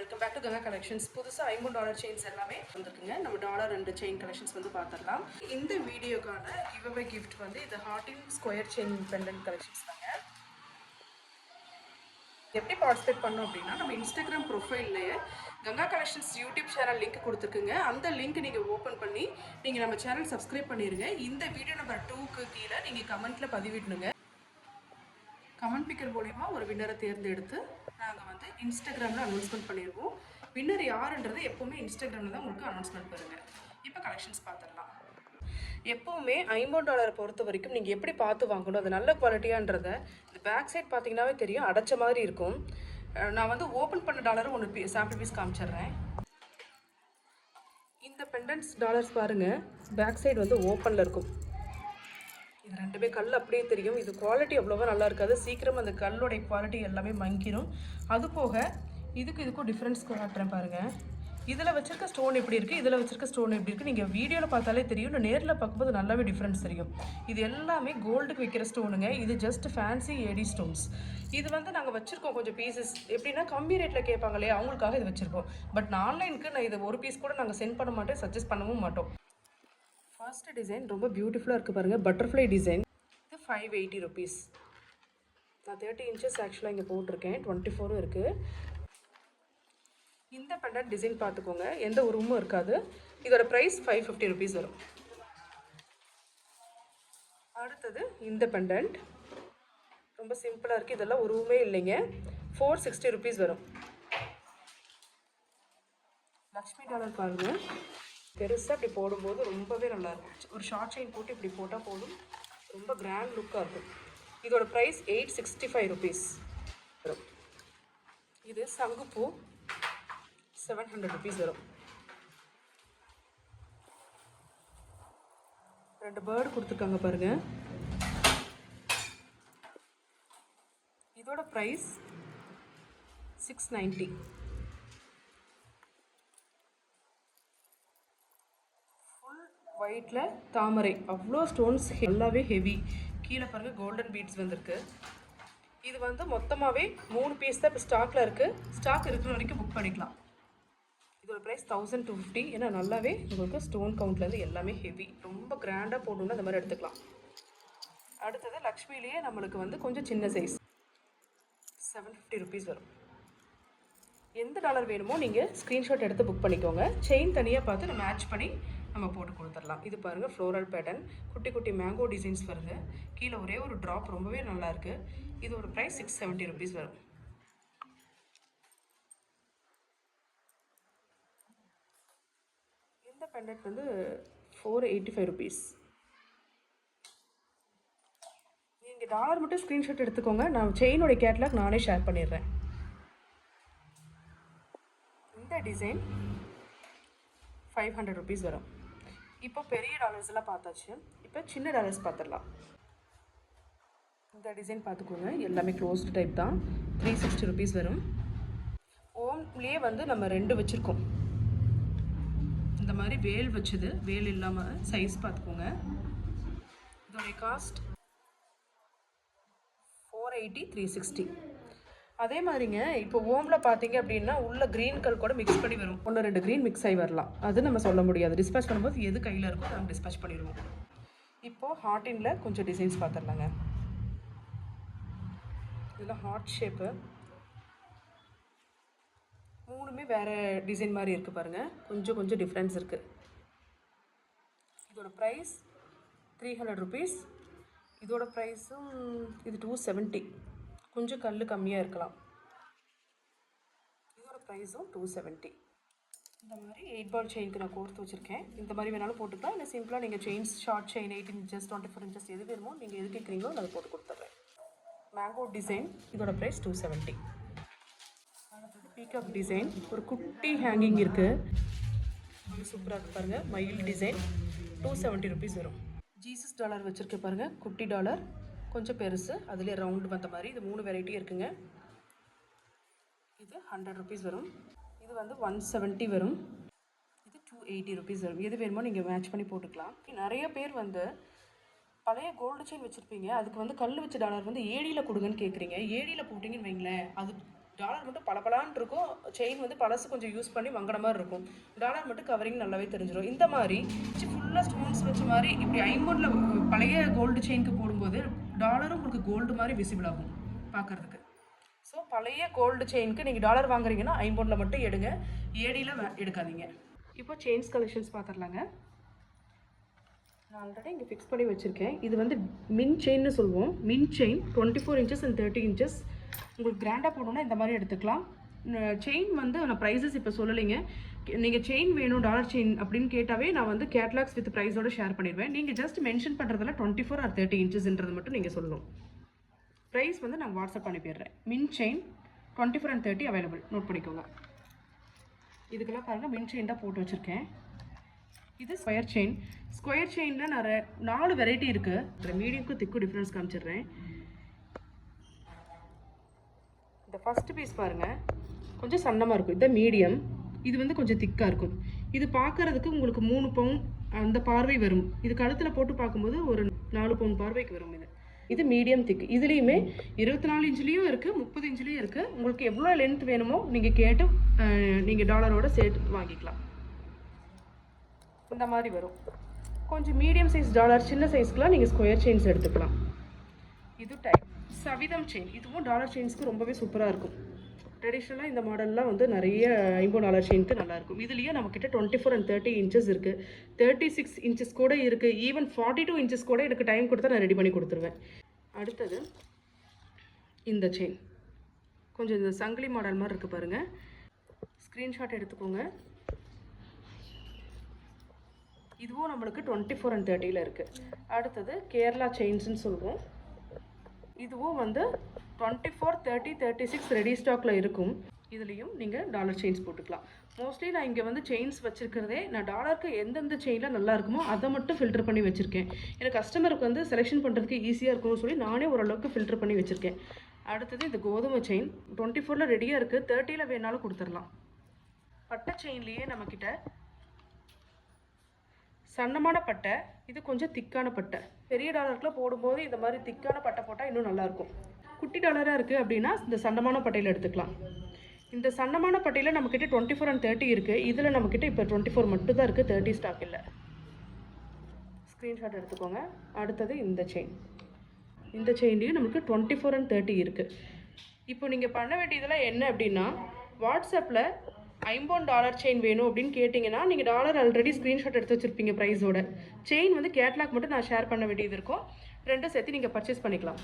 Welcome back to Ganga collections. புதுசாக $50 chains எல்லாமே வந்துருக்குங்க. நம்ம டாலர் அண்ட் செயின் கலெக்ஷன்ஸ் வந்து பார்த்துடலாம். இந்த வீடியோக்கான கிவ்அவே கிஃப்ட் வந்து இது heart in square chain pendant collections தாங்க. எப்படி பார்ட்டிசிபேட் பண்ணோம் அப்படின்னா, நம்ம இன்ஸ்டாகிராம் ப்ரொஃபைல்லையே Ganga collections YouTube channel link கொடுத்துருக்குங்க. அந்த லிங்க் நீங்கள் ஓப்பன் பண்ணி நீங்கள் நம்ம சேனல் சப்ஸ்கிரைப் பண்ணிடுங்க. இந்த வீடியோ நம்பர் 2க்கு கீழே நீங்கள் கமெண்ட்டில் பதிவிடணுங்க. கமெண்ட் பிக்கர் மூலிமா ஒரு வின்னரை தேர்ந்தெடுத்து நாங்கள் வந்து இன்ஸ்டாகிராமில் அனௌன்ஸ்மெண்ட் பண்ணிடுவோம். வின்னர் யாருன்றது எப்போவுமே இன்ஸ்டாகிராமில் தான் உங்களுக்கு அனௌன்ஸ்மெண்ட் பண்ணுங்கள். இப்போ கலெக்ஷன்ஸ் பார்த்துடலாம். எப்போவுமே $50 பொறுத்த வரைக்கும் நீங்கள் எப்படி பார்த்து வாங்கணும், அது நல்ல குவாலிட்டியான்றதை இந்த பேக் சைட் பார்த்தீங்கன்னாவே தெரியும், அடைச்ச மாதிரி இருக்கும். நான் வந்து ஓப்பன் பண்ண டாலரும் ஒன்று சாம்பிள் பீஸ் காமிச்சிடுறேன். இந்த பெண்டன்ட்ஸ் டாலர்ஸ் பாருங்கள், பேக் சைடு வந்து ஓப்பனில் இருக்கும். இது ரெண்டுமே கல் அப்படியே தெரியும். இது குவாலிட்டி அவ்வளோவா நல்லா இருக்காது, சீக்கிரம் அந்த கல்லுடைய குவாலிட்டி எல்லாமே மங்கிடும். அது போக இதுக்கும் டிஃப்ரென்ஸ் காட்டுறேன் பாருங்கள். இதில் வச்சுருக்க ஸ்டோன் எப்படி இருக்குது, இதில் வச்சுருக்க ஸ்டோன் எப்படி இருக்குது, நீங்கள் வீடியோவில் பார்த்தாலே தெரியும், இல்லை நேரில் பார்க்கும்போது நல்லாவே டிஃப்ரென்ஸ் தெரியும். இது எல்லாமே கோல்டுக்கு வைக்கிற ஸ்டோனுங்க. இது ஜஸ்ட் ஃபேன்சி ஏடி ஸ்டோன்ஸ். இது வந்து நாங்கள் வச்சுருக்கோம் கொஞ்சம் பீசஸ். எப்படின்னா கம்மி ரேட்டில் கேட்பாங்க இல்லையா, அவங்களுக்காக இது வச்சுருக்கோம். பட் ஆன்லைனுக்கு நான் இதை ஒரு பீஸ் கூட நாங்கள் சென்ட் பண்ண மாட்டேன், சஜஸ்ட் பண்ணவும் மாட்டோம். ஃபர்ஸ்ட் டிசைன் ரொம்ப பியூட்டிஃபுல்லாக இருக்குது பாருங்கள், பட்டர்ஃப்ளை டிசைன். இது $580. நான் 30 இன்ச்சஸ் ஆக்சுவலாக இங்கே போட்டிருக்கேன், 24 இருக்குது. இந்த பெண்டன்ட் டிசைன் பார்த்துக்கோங்க, எந்த உருவமும் இருக்காது. இதோட ப்ரைஸ் $550 வரும். அடுத்தது இந்த பெண்டன்ட் ரொம்ப சிம்பிளாக இருக்குது, இதெல்லாம் உருவமே இல்லைங்க. $460 வரும். லக்ஷ்மி டாலர் பாருங்கள், பெருசாக இப்படி போடும்போது ரொம்பவே நல்லாயிருக்கும். ஒரு ஷார்ட் செயின் போட்டு இப்படி போட்டால் போதும், ரொம்ப கிராண்ட் லுக்காக இருக்கும். இதோட ப்ரைஸ் $865 வரும். இது சங்குப்பூ $700 வரும். 2 பேர்டு கொடுத்துருக்காங்க பாருங்கள். இதோட ப்ரைஸ் $690. ஒயிட்டில் தாமரை, அவ்வளோ ஸ்டோன்ஸ் நல்லாவே ஹெவி. கீழே பாருங்கள் கோல்டன் பீட்ஸ் வந்திருக்கு. இது வந்து மொத்தமாகவே 3 பீஸ் தான் இப்போ ஸ்டாக்கில் இருக்குது. ஸ்டாக் இருக்கிற வரைக்கும் புக் பண்ணிக்கலாம். இதோட ப்ரைஸ் $1250. ஏன்னா நல்லாவே உங்களுக்கு ஸ்டோன் கவுண்ட்லேருந்து எல்லாமே ஹெவி, ரொம்ப கிராண்டாக போடணுன்னா இந்த மாதிரி எடுத்துக்கலாம். அடுத்தது லக்ஷ்மிலேயே நம்மளுக்கு வந்து கொஞ்சம் சின்ன சைஸ் $750 வரும். எந்த டாலர் வேணுமோ நீங்கள் ஸ்க்ரீன்ஷாட் எடுத்து புக் பண்ணிக்கோங்க. செயின் தனியாக பார்த்து நம்ம மேட்ச் பண்ணி நம்ம போட்டு கொடுத்துடலாம். இது பாருங்கள் ஃப்ளோரல் பேட்டர்ன், குட்டி குட்டி மேங்கோ டிசைன்ஸ் வருது. கீழே ஒரே ஒரு ட்ராப், ரொம்பவே நல்லாயிருக்கு. இதோட ப்ரைஸ் $670 வரும். இந்த பெண்டன்ட் வந்து $485. நீங்கள் டாலர் மட்டும் ஸ்க்ரீன்ஷாட் எடுத்துக்கோங்க, நான் செயினோட கேட்லாக் நானே ஷேர் பண்ணிடுறேன். இந்த டிசைன் $500 வரும். இப்போ பெரிய டாலர்ஸ் எல்லாம் பார்த்தாச்சு, இப்போ சின்ன டாலர்ஸ் பார்த்துடலாம். இந்த டிசைன் பார்த்துக்கோங்க, எல்லாமே க்ளோஸ்டு டைப் தான். $360 வரும். ஓம்லேயே வந்து நம்ம 2 வச்சுருக்கோம். இந்த மாதிரி வேல் வச்சது, வேல் இல்லாமல் சைஸ் பார்த்துக்கோங்க. இதோடைய காஸ்ட் $480, $360. அதே மாதிரிங்க இப்போ ஓமில் பார்த்தீங்க அப்படின்னா உள்ள க்ரீன் கல் கூட மிக்ஸ் பண்ணி வரும். 1-2 க்ரீன் மிக்ஸ் ஆகி வரலாம், அது நம்ம சொல்ல முடியாது. டிஸ்பேச் பண்ணும்போது எது கையில் இருக்கோ அதை நம்ம டிஸ்பேச் பண்ணிடுவோம். இப்போது ஹார்ட்டினில் கொஞ்சம் டிசைன்ஸ் பார்த்துடலாங்க. இதில் ஹார்ட் ஷேப்பு 3மே வேறு டிசைன் மாதிரி இருக்குது பாருங்கள், கொஞ்சம் டிஃப்ரென்ஸ் இருக்குது. இதோட ப்ரைஸ் $300. இதோட ப்ரைஸும் இது $270. கொஞ்சம் கல் கம்மியாக இருக்கலாம். இதோட ப்ரைஸும் $270. இந்த மாதிரி 8 பால் செயினுக்கு நான் கோர்த்து வச்சுருக்கேன். இந்த மாதிரி வேணாலும் போட்டுக்கலாம், இல்லை சிம்பிளாக நீங்கள் chains short chain 8 inches 24 inches எது வேணுமோ நீங்கள் எது கேட்குறீங்களோ அதை போட்டு கொடுத்துட்றேன். மேங்கோ டிசைன், இதோட ப்ரைஸ் $270. அடுத்தது பீகாக் டிசைன், ஒரு குட்டி ஹேங்கிங் இருக்குது, சூப்பராக இருக்குது பாருங்கள். மயில் டிசைன் $270 வரும். ஜீசஸ் டாலர் வச்சுருக்க பாருங்கள், குட்டி டாலர், கொஞ்சம் பெருசு, அதுலேயே ரவுண்டு வந்த மாதிரி. இது 3 வெரைட்டி இருக்குங்க. இது $100 வரும். இது வந்து $170 வரும். இது $280 வரும். எது வேணுமோ நீங்கள் மேட்ச் பண்ணி போட்டுக்கலாம். நிறைய பேர் வந்து பழைய கோல்டு செயின் வச்சுருப்பீங்க, அதுக்கு வந்து கல் வச்ச டாலர் வந்து ஏடியில் கொடுங்கன்னு கேட்குறீங்க. ஏடியில் போட்டிங்கன்னு வைங்களேன், அது டாலர் மட்டும் பளபளன்னு இருக்கும், செயின் வந்து பழசு கொஞ்சம் யூஸ் பண்ணி வாங்குற மாதிரி இருக்கும். டாலர் மட்டும் கவரிங் நல்லாவே தெரிஞ்சிடும். இந்த மாதிரி ஃபுல்லாக ஸ்டோன்ஸ் வச்ச மாதிரி இப்படி ஐம்பொன்ல பழைய கோல்டு செயினுக்கு போடும்போது டாலரும் உங்களுக்கு கோல்டு மாதிரி விசிபிள் ஆகும் பார்க்குறதுக்கு. ஸோ பழைய கோல்டு செயினுக்கு நீங்கள் டாலர் வாங்குறீங்கன்னா ஐம்பொன்னில் மட்டும் எடுங்க, ஏடியில் எடுக்காதீங்க. இப்போ செயின்ஸ் கலெக்ஷன்ஸ் பார்த்துடலாங்க. நான் ஆல்ரெடி இங்கே ஃபிக்ஸ் பண்ணி வச்சுருக்கேன். இது வந்து மின் செயின்னு சொல்லுவோம். மின் செயின் 24 inches and 30 inches. உங்களுக்கு கிராண்டாக போடணுன்னா இந்த மாதிரி எடுத்துக்கலாம். செயின் வந்து நான் ப்ரைஸஸ் இப்போ சொல்லலைங்க. நீங்கள் செயின் வேணும் டாலர் செயின் அப்படின்னு கேட்டாவே நான் வந்து கேட்லாக்ஸ் வித் ப்ரைஸோடு ஷேர் பண்ணிடுவேன். நீங்கள் ஜஸ்ட் மென்ஷன் பண்ணுறதுல 24 or 30 inchesன்றது மட்டும் நீங்கள் சொல்லணும். ப்ரைஸ் வந்து நான் வாட்ஸ்அப் அனுப்பிடுறேன். மின் செயின் 24 and 30 அவைலபிள், நோட் பண்ணிக்கோங்க. இதுக்கெல்லாம் பாருங்கள் மின் செயின் தான் போட்டு வச்சுருக்கேன். இது ஸ்கொயர் செயின். ஸ்கொயர் செயினில் நிறைய 4 வெரைட்டி இருக்குது. மீடியம்க்கு திக்கு டிஃப்ரென்ஸ் காமிச்சிடுறேன். இந்த ஃபஸ்ட்டு பீஸ் பாருங்கள், கொஞ்சம் சன்னமாக இருக்கும். இது மீடியம், இது வந்து கொஞ்சம் திக்காக இருக்கும். இது பார்க்குறதுக்கு உங்களுக்கு 3 பவுன் அந்த பார்வை வரும். இது கழுத்தில் போட்டு பார்க்கும்போது ஒரு 4 பவுன் பார்வைக்கு வரும். இது மீடியம் திக். இதுலேயுமே 24 இன்ச்லேயும் இருக்குது, 30 இன்ச்லேயும் இருக்குது. உங்களுக்கு எவ்வளோ லென்த் வேணுமோ நீங்கள் கேட்டு நீங்கள் டாலரோட சேர்த்து வாங்கிக்கலாம். இந்த மாதிரி வரும். கொஞ்சம் மீடியம் சைஸ் டாலர், சின்ன சைஸ்க்குலாம் நீங்கள் ஸ்கொயர் செயின்ஸ் எடுத்துக்கலாம். இது டைப் சவிதம் செயின். இதுவும் டாலர் செயின்ஸ்க்கு ரொம்பவே சூப்பராக இருக்கும். ட்ரெடிஷ்னலாக இந்த மாடல்லாம் வந்து நிறைய $50 செயினுக்கு நல்லாயிருக்கும். இதுலேயே நம்மக்கிட்ட 24 and 30 inches இருக்குது, 36 inches கூட இருக்குது, ஈவன் 42 inches கூட எனக்கு டைம் கொடுத்தா நான் ரெடி பண்ணி கொடுத்துருவேன். அடுத்தது இந்த செயின் கொஞ்சம் இந்த சங்கிலி மாடல் மாதிரி இருக்குது பாருங்கள். ஸ்க்ரீன்ஷாட் எடுத்துக்கோங்க. இதுவும் நம்மளுக்கு 24 and 30 இருக்குது. அடுத்தது கேரளா செயின்ஸ்ன்னு சொல்லுவோம். இதுவும் வந்து 24, 30, 36 ரெடி ஸ்டாக்கில் இருக்கும். இதுலேயும் நீங்கள் டாலர் செயின்ஸ் போட்டுக்கலாம். மோஸ்ட்லி நான் இங்கே வந்து செயின்ஸ் வச்சுருக்கிறதே நான் டாலருக்கு எந்தெந்த செயினில் நல்லா இருக்குமோ அதை மட்டும் ஃபில்டர் பண்ணி வச்சுருக்கேன். எனக்கு கஸ்டமருக்கு வந்து செலெக்ஷன் பண்ணுறதுக்கு ஈஸியாக இருக்கும்னு சொல்லி நானே ஓரளவுக்கு ஃபில்டர் பண்ணி வச்சுருக்கேன். அடுத்தது இந்த கோதுமை செயின் 24ல் ரெடியாக இருக்குது, 30ல் வேணாலும் கொடுத்துடலாம். பட்டை செயின்லேயே நம்மக்கிட்ட சன்னமான பட்டை, இது கொஞ்சம் திக்கான பட்டை. பெரிய டாலருக்குலாம் போடும்போது இந்த மாதிரி திக்கான பட்டை போட்டால் இன்னும் நல்லாயிருக்கும். குட்டி டாலராக இருக்குது அப்படின்னா இந்த சன்னமான பட்டையில் எடுத்துக்கலாம். இந்த சன்னமான பட்டையில் நம்மக்கிட்ட 24 and 30 இருக்குது. இதில் நம்மக்கிட்ட இப்போ 24 மட்டும் தான் இருக்குது, 30 ஸ்டாக் இல்லை. ஸ்க்ரீன்ஷாட் எடுத்துக்கோங்க. அடுத்தது இந்த செயின். இந்த செயின்லேயும் நமக்கு 24 and 30 இருக்குது. இப்போ நீங்கள் பண்ண வேண்டியதெல்லாம் என்ன அப்படின்னா, வாட்ஸ்அப்பில் $50 செயின் வேணும் அப்படின்னு கேட்டிங்கன்னா நீங்கள் டாலர் ஆல்ரெடி ஸ்க்ரீன்ஷாட் எடுத்து வச்சுருப்பீங்க ப்ரைஸோட. செயின் வந்து கேட்லாக் மட்டும் நான் ஷேர் பண்ண வேண்டியது இருக்கும். ரெண்டும் சேர்த்து நீங்கள் பர்ச்சேஸ் பண்ணிக்கலாம்.